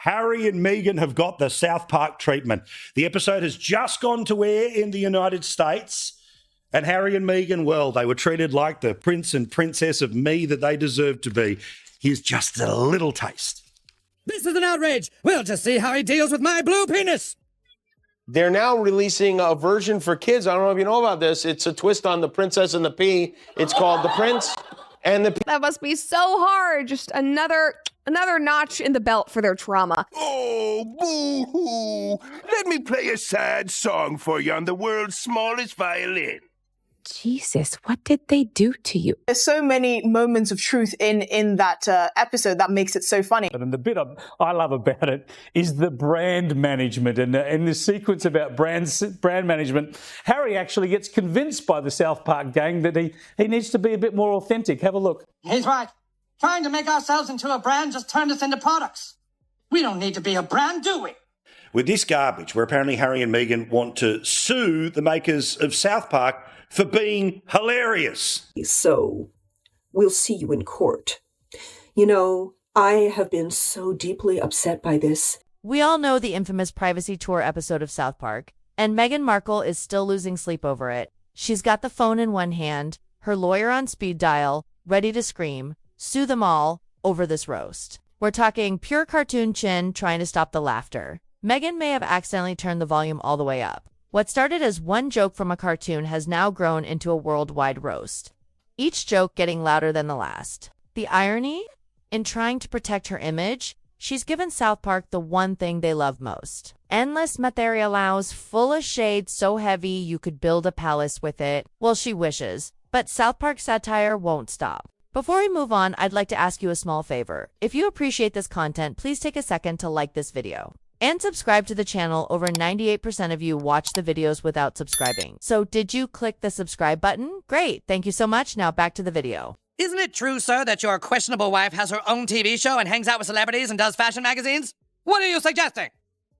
Harry and Meghan have got the South Park treatment. The episode has just gone to air in the United States. And Harry and Meghan, well, they were treated like the prince and princess of me that they deserved to be. Here's just a little taste. This is an outrage. We'll just see how he deals with my blue penis. They're now releasing a version for kids. I don't know if you know about this. It's a twist on The Princess and the Pea. It's called The Prince and the Pea. That must be so hard. Just another notch in the belt for their trauma. Oh, boo-hoo. Let me play a sad song for you on the world's smallest violin. Jesus, what did they do to you? There's so many moments of truth in that episode that makes it so funny. And the bit I love about it is the brand management. And in the sequence about brand management, Harry actually gets convinced by the South Park gang that he needs to be a bit more authentic. Have a look. He's right. Trying to make ourselves into a brand just turned us into products. We don't need to be a brand, do we? With this garbage, where apparently Harry and Meghan want to sue the makers of South Park for being hilarious. So, we'll see you in court. You know, I have been so deeply upset by this. We all know the infamous privacy tour episode of South Park, and Meghan Markle is still losing sleep over it. She's got the phone in one hand, her lawyer on speed dial, ready to scream, sue them all over this roast. We're talking pure cartoon chin trying to stop the laughter. Meghan may have accidentally turned the volume all the way up. What started as one joke from a cartoon has now grown into a worldwide roast, each joke getting louder than the last. The irony? In trying to protect her image, she's given South Park the one thing they love most. Endless materials full of shade so heavy you could build a palace with it. Well, she wishes, but South Park satire won't stop. Before we move on, I'd like to ask you a small favor. If you appreciate this content, please take a second to like this video. And subscribe to the channel. Over 98% of you watch the videos without subscribing. So did you click the subscribe button? Great, thank you so much. Now back to the video. Isn't it true, sir, that your questionable wife has her own TV show and hangs out with celebrities and does fashion magazines? What are you suggesting?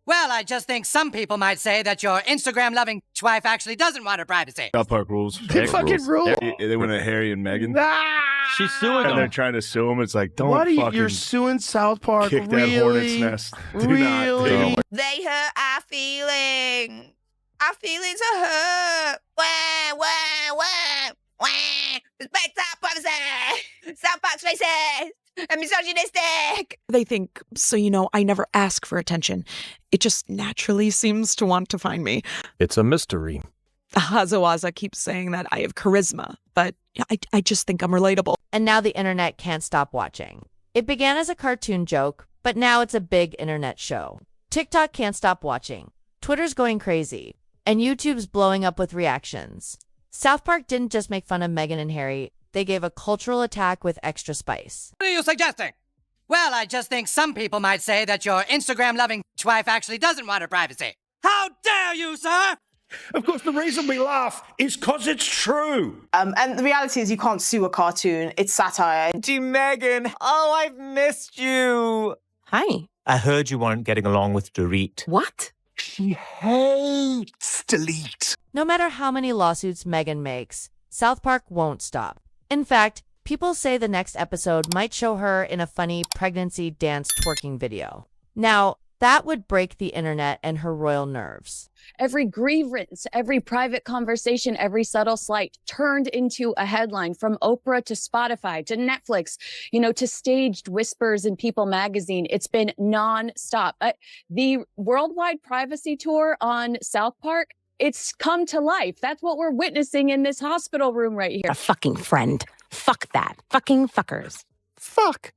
Well, I just think some people might say that your Instagram-loving wife actually doesn't want her privacy. South Park rules. They fucking rule. They went at Harry and Meghan. She's suing them. And they're trying to sue him. It's like, don't what are fucking you're suing South Park. kick really? that hornet's nest. Do really? not. They hurt our feelings. Our feelings are hurt. Wah, wah, wah, wah. Respect our privacy. South Park's racist and misogynistic. They think, so you know, I never ask for attention. It just naturally seems to want to find me. It's a mystery. Hazawaza keeps saying that I have charisma, but I just think I'm relatable. And now the internet can't stop watching. It began as a cartoon joke, but now it's a big internet show. TikTok can't stop watching. Twitter's going crazy. And YouTube's blowing up with reactions. South Park didn't just make fun of Meghan and Harry. They gave a cultural attack with extra spice. What are you suggesting? Well, I just think some people might say that your Instagram-loving wife actually doesn't want her privacy. How dare you, sir? Of course, the reason we laugh is because it's true. And the reality is you can't sue a cartoon. It's satire. Gee, Meghan. Oh, I've missed you. Hi. I heard you weren't getting along with Dorit. What? She hates delete. No matter how many lawsuits Meghan makes, South Park won't stop. In fact, people say the next episode might show her in a funny pregnancy dance twerking video. Now, that would break the internet and her royal nerves. Every grievance, every private conversation, every subtle slight turned into a headline, from Oprah to Spotify to Netflix, to staged whispers in People magazine. It's been nonstop. The worldwide privacy tour on South Park, it's come to life. That's what we're witnessing in this hospital room right here. A fucking friend. Fuck that. Fucking fuckers. Fuck.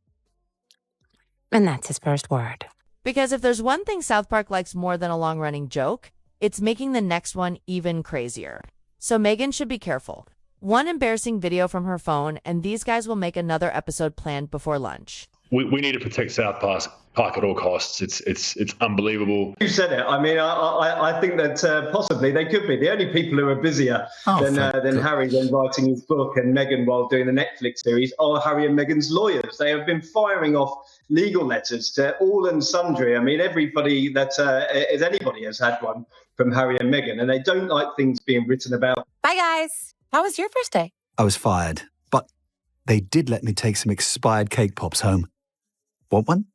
And that's his first word. Because if there's one thing South Park likes more than a long-running joke, it's making the next one even crazier. So Meghan should be careful. One embarrassing video from her phone, and these guys will make another episode planned before lunch. We need to protect South Park at all costs. It's unbelievable. You said it. I mean, I think that possibly they could be. The only people who are busier than Harry when writing his book and Meghan while doing the Netflix series are Harry and Meghan's lawyers. They have been firing off legal letters to all and sundry. I mean, everybody that is anybody has had one from Harry and Meghan, and they don't like things being written about. Bye, guys. How was your first day? I was fired, but they did let me take some expired cake pops home. Want one?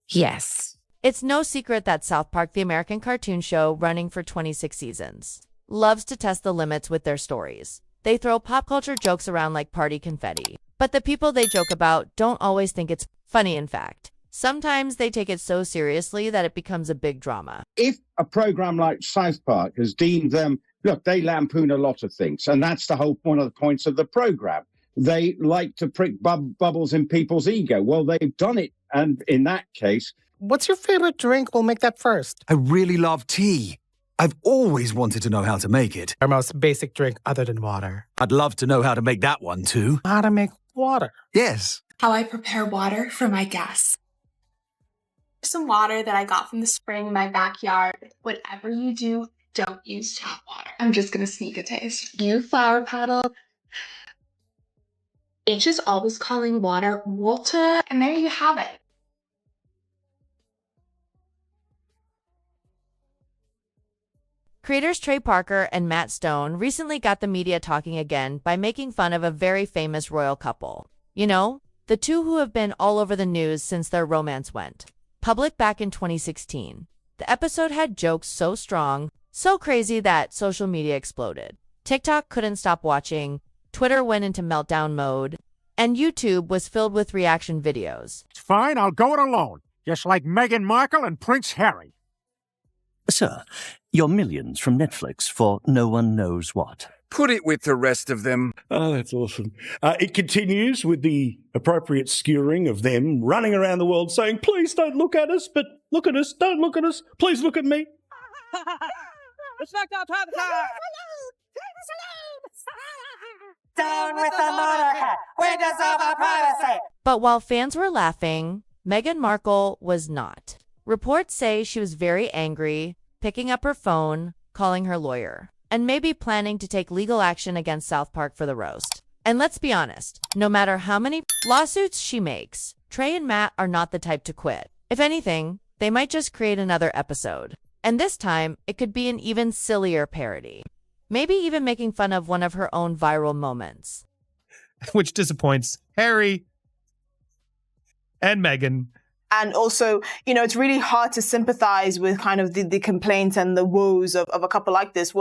Yes. It's no secret that South Park, the American cartoon show running for 26 seasons, loves to test the limits with their stories. They throw pop culture jokes around like party confetti. But the people they joke about don't always think it's funny, in fact. Sometimes they take it so seriously that it becomes a big drama. If a program like South Park has deemed them, look, they lampoon a lot of things, and that's the whole point of the points of the program. They like to prick bubbles in people's ego. Well, they've done it, and in that case... What's your favorite drink? We'll make that first. I really love tea. I've always wanted to know how to make it. Our most basic drink other than water. I'd love to know how to make that one, too. How to make water? Yes. How I prepare water for my guests. Some water that I got from the spring in my backyard. Whatever you do, don't use tap water. I'm just gonna sneak a taste. You flower paddle. H is always calling water water, and there you have it. Creators Trey Parker and Matt Stone recently got the media talking again by making fun of a very famous royal couple. You know, the two who have been all over the news since their romance went public back in 2016. The episode had jokes so strong, so crazy that social media exploded. TikTok couldn't stop watching, Twitter went into meltdown mode, and YouTube was filled with reaction videos. It's fine, I'll go it alone, just like Meghan Markle and Prince Harry. Sir, your millions from Netflix for no one knows what. Put it with the rest of them. Oh, that's awesome. It continues with the appropriate skewering of them running around the world saying, please don't look at us, but look at us, don't look at us, please look at me. Down with the motorhead. We deserve our privacy. But while fans were laughing, Meghan Markle was not. Reports say she was very angry, picking up her phone, calling her lawyer, and maybe planning to take legal action against South Park for the roast. And let's be honest, no matter how many lawsuits she makes, Trey and Matt are not the type to quit. If anything, they might just create another episode. And this time, it could be an even sillier parody. Maybe even making fun of one of her own viral moments. Which disappoints Harry and Meghan. And also, you know, it's really hard to sympathize with kind of the complaints and the woes of a couple like this.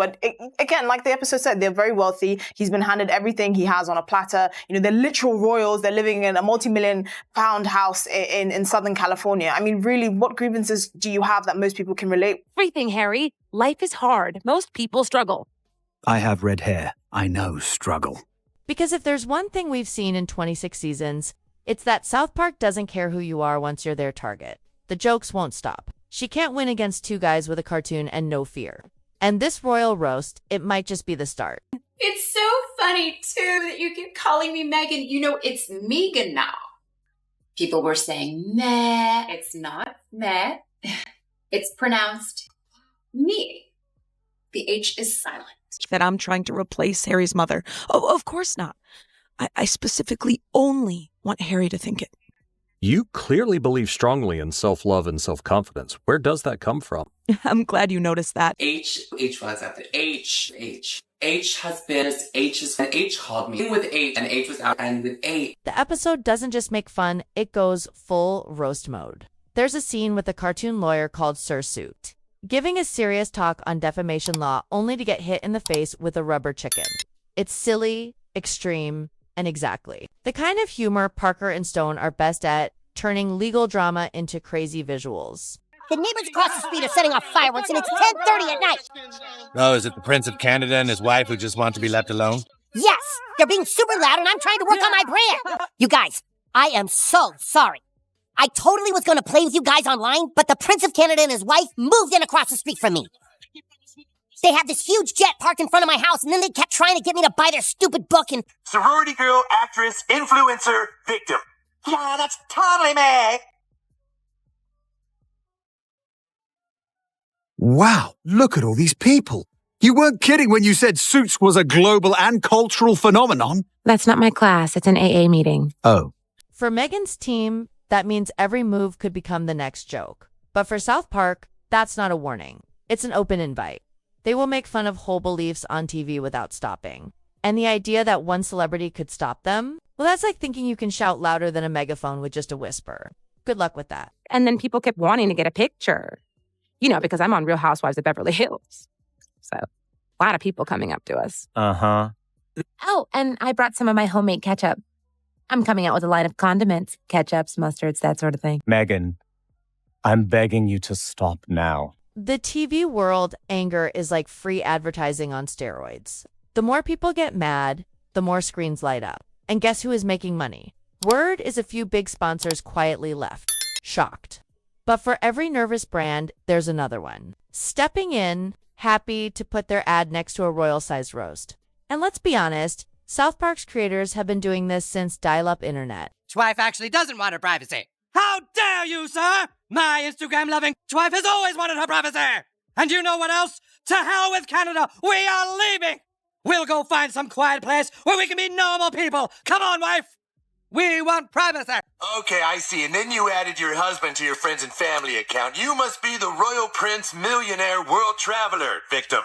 Again, like the episode said, they're very wealthy. He's been handed everything he has on a platter. You know, they're literal royals. They're living in a multi-million-pound house in Southern California. I mean, really, what grievances do you have that most people can relate? Everything, Harry. Life is hard. Most people struggle. I have red hair. I know struggle. Because if there's one thing we've seen in 26 seasons, it's that South Park doesn't care who you are once you're their target. The jokes won't stop. She can't win against two guys with a cartoon and no fear. And this royal roast, it might just be the start. It's so funny, too, that you keep calling me Megan. You know, it's Megan now. People were saying meh. It's not meh. It's pronounced me. The H is silent. That I'm trying to replace Harry's mother. Oh, of course not. I specifically only want Harry to think it. You clearly believe strongly in self-love and self-confidence. Where does that come from? I'm glad you noticed that. H was after H has been, H called me with H, and H was out and with A. The episode doesn't just make fun, it goes full roast mode. There's a scene with a cartoon lawyer called Sir Suit, giving a serious talk on defamation law only to get hit in the face with a rubber chicken. It's silly, extreme, and exactly the kind of humor Parker and Stone are best at, turning legal drama into crazy visuals. The neighbors across the street are setting off fireworks, and it's 10:30 at night. Oh, is it the Prince of Canada and his wife who just want to be left alone? Yes, they're being super loud, and I'm trying to work on my brand. You guys, I am so sorry. I totally was going to play with you guys online, but the Prince of Canada and his wife moved in across the street from me. They had this huge jet parked in front of my house, and then they kept trying to get me to buy their stupid book and... Sorority girl, actress, influencer, victim. Yeah, that's totally me. Wow, look at all these people. You weren't kidding when you said Suits was a global and cultural phenomenon. That's not my class. It's an AA meeting. Oh. For Meghan's team, that means every move could become the next joke. But for South Park, that's not a warning. It's an open invite. They will make fun of whole beliefs on TV without stopping. And the idea that one celebrity could stop them? Well, that's like thinking you can shout louder than a megaphone with just a whisper. Good luck with that. And then people kept wanting to get a picture, because I'm on Real Housewives of Beverly Hills. So a lot of people coming up to us. Uh-huh. Oh, and I brought some of my homemade ketchup. I'm coming out with a line of condiments, ketchups, mustards, that sort of thing. Meghan, I'm begging you to stop now. The TV world anger is like free advertising on steroids. The more people get mad, the more screens light up. And guess who is making money? Word is a few big sponsors quietly left. Shocked. But for every nervous brand, there's another one. Stepping in, happy to put their ad next to a royal-sized roast. And let's be honest, South Park's creators have been doing this since dial-up internet. Wife actually doesn't want her privacy. How dare you, sir? My Instagram-loving wife has always wanted her privacy. And you know what else? To hell with Canada. We are leaving. We'll go find some quiet place where we can be normal people. Come on, wife. We want privacy. Okay, I see. And then you added your husband to your friends and family account. You must be the royal prince, millionaire, world traveler victim.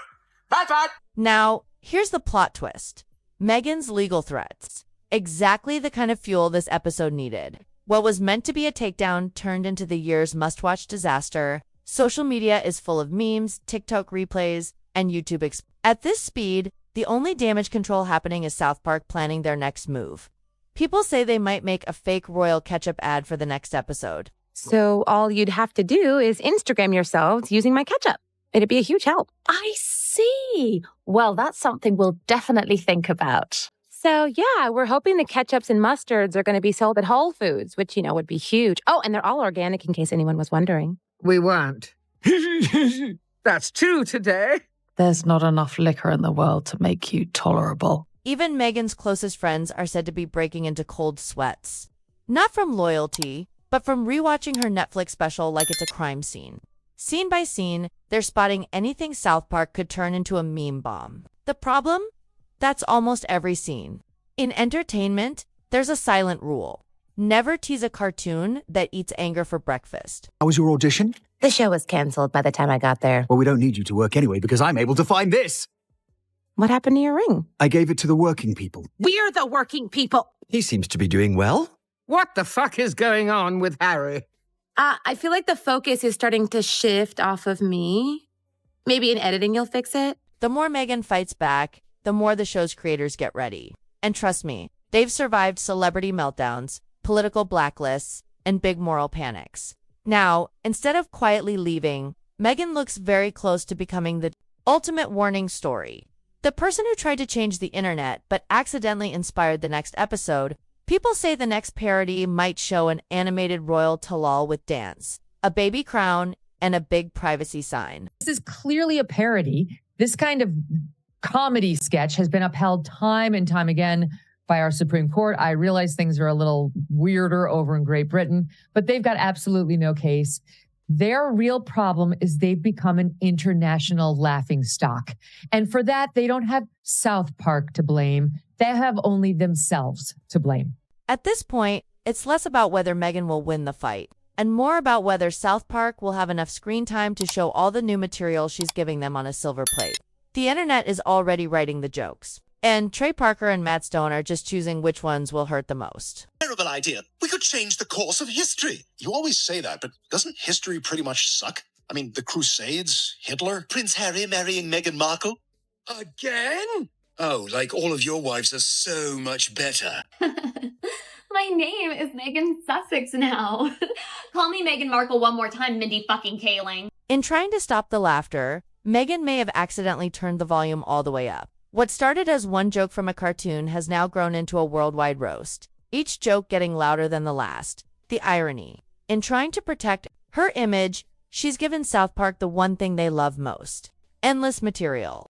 That's right. Now, here's the plot twist. Meghan's legal threats. Exactly the kind of fuel this episode needed. What was meant to be a takedown turned into the year's must-watch disaster. Social media is full of memes, TikTok replays, and YouTube At this speed, the only damage control happening is South Park planning their next move. People say they might make a fake royal ketchup ad for the next episode. So all you'd have to do is Instagram yourselves using my ketchup. It'd be a huge help. I see. Well, that's something we'll definitely think about. So yeah, we're hoping the ketchups and mustards are going to be sold at Whole Foods, which, would be huge. Oh, and they're all organic in case anyone was wondering. We weren't. That's two today. There's not enough liquor in the world to make you tolerable. Even Meghan's closest friends are said to be breaking into cold sweats. Not from loyalty, but from rewatching her Netflix special like it's a crime scene. Scene by scene, they're spotting anything South Park could turn into a meme bomb. The problem? That's almost every scene. In entertainment, there's a silent rule. Never tease a cartoon that eats anger for breakfast. How was your audition? The show was canceled by the time I got there. Well, we don't need you to work anyway because I'm able to find this. What happened to your ring? I gave it to the working people. We're the working people. He seems to be doing well. What the fuck is going on with Harry? I feel like the focus is starting to shift off of me. Maybe in editing you'll fix it. The more Meghan fights back, the more the show's creators get ready. And trust me, they've survived celebrity meltdowns, political blacklists, and big moral panics. Now, instead of quietly leaving, Meghan looks very close to becoming the ultimate warning story. The person who tried to change the internet but accidentally inspired the next episode. People say the next parody might show an animated royal Talal with dance, a baby crown, and a big privacy sign. This is clearly a parody. This kind of comedy sketch has been upheld time and time again by our Supreme Court. I realize things are a little weirder over in Great Britain, but they've got absolutely no case. Their real problem is they've become an international laughingstock. And for that, they don't have South Park to blame. They have only themselves to blame. At this point, it's less about whether Meghan will win the fight, and more about whether South Park will have enough screen time to show all the new material she's giving them on a silver plate. The internet is already writing the jokes, and Trey Parker and Matt Stone are just choosing which ones will hurt the most. Terrible idea. We could change the course of history. You always say that, but doesn't history pretty much suck? I mean, the Crusades, Hitler, Prince Harry marrying Meghan Markle. Again? Oh, like all of your wives are so much better. My name is Megan Sussex now. Call me Meghan Markle one more time, Mindy fucking Kaling. In trying to stop the laughter, Meghan may have accidentally turned the volume all the way up. What started as one joke from a cartoon has now grown into a worldwide roast, each joke getting louder than the last. The irony. In trying to protect her image, she's given South Park the one thing they love most: endless material.